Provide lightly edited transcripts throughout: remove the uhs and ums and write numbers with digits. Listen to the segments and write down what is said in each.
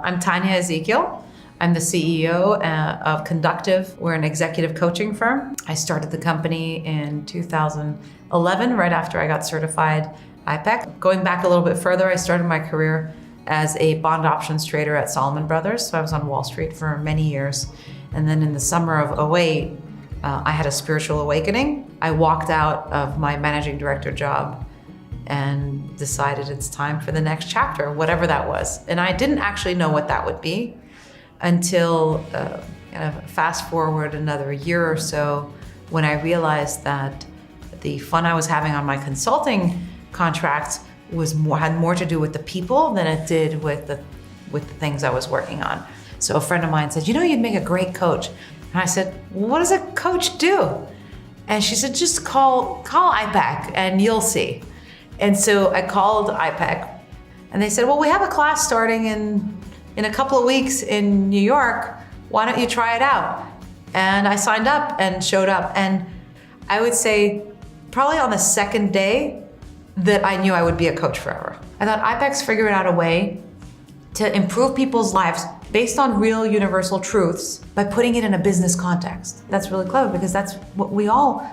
I'm Tanya Ezekial. I'm the CEO of Conductive. We're an executive coaching firm. I started the company in 2011, right after I got certified IPEC. Going back a little bit further, I started my career as a bond options trader at Salomon Brothers. So I was on Wall Street for many years. And then in the summer of '08, I had a spiritual awakening. I walked out of my managing director job and decided it's time for the next chapter, whatever that was. And I didn't actually know what that would be until kind of fast forward another year or so, when I realized that the fun I was having on my consulting contract had more to do with the people than it did with the things I was working on. So a friend of mine said, you'd make a great coach. And I said, well, what does a coach do? And she said, just call IPEC and you'll see. And so I called IPEC and they said, well, we have a class starting in a couple of weeks in New York. Why don't you try it out? And I signed up and showed up. And I would say probably on the second day that I knew I would be a coach forever. I thought IPEC's figured out a way to improve people's lives based on real universal truths by putting it in a business context. That's really clever because that's what we all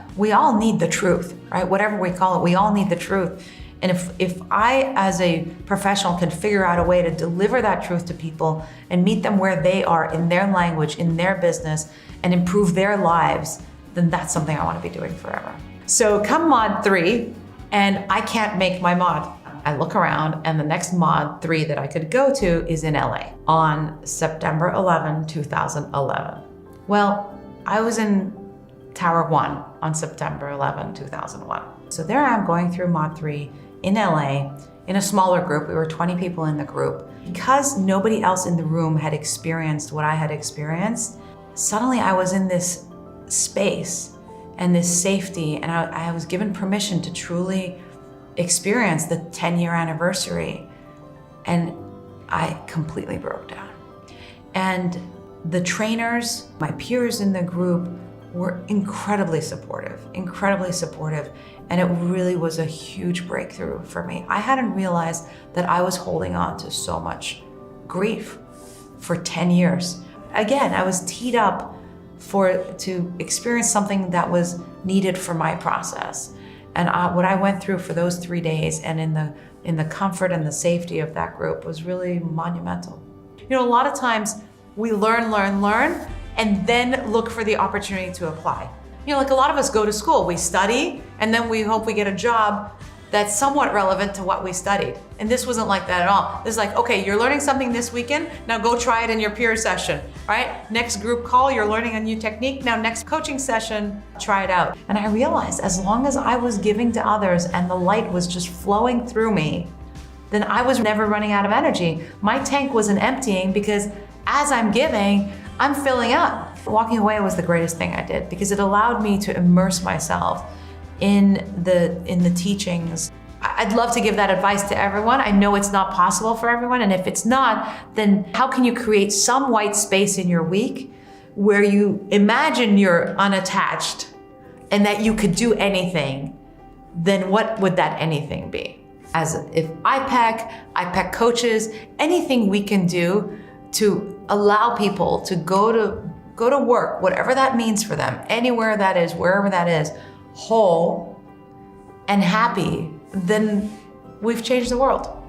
need, the truth, right? Whatever we call it, we all need the truth. And if I, as a professional, can figure out a way to deliver that truth to people and meet them where they are in their language, in their business, and improve their lives, then that's something I want to be doing forever. So come Mod 3, and I can't make my mod. I look around and the next Mod 3 that I could go to is in LA on September 11, 2011. Well, I was in Tower 1 on September 11, 2001. So there I am going through Mod 3 in LA in a smaller group. We were 20 people in the group. Because nobody else in the room had experienced what I had experienced, suddenly I was in this space and this safety, and I was given permission to truly experience the 10-year anniversary, and I completely broke down. And the trainers, my peers in the group, were incredibly supportive, and it really was a huge breakthrough for me. I hadn't realized that I was holding on to so much grief for 10 years. Again, I was teed up to experience something that was needed for my process. And what I went through for those 3 days and in the comfort and the safety of that group was really monumental. A lot of times we learn, and then look for the opportunity to apply. Like a lot of us go to school, we study, and then we hope we get a job that's somewhat relevant to what we studied. And this wasn't like that at all. This is like, okay, you're learning something this weekend, now go try it in your peer session, right? Next group call, you're learning a new technique, now next coaching session, try it out. And I realized as long as I was giving to others and the light was just flowing through me, then I was never running out of energy. My tank wasn't emptying because as I'm giving, I'm filling up. Walking away was the greatest thing I did because it allowed me to immerse myself in the teachings. I'd love to give that advice to everyone. I know it's not possible for everyone, and if it's not, then how can you create some white space in your week where you imagine you're unattached and that you could do anything? Then what would that anything be? If IPEC coaches, anything we can do to allow people to go to work, whatever that means for them, anywhere that is, wherever that is, whole and happy, then we've changed the world.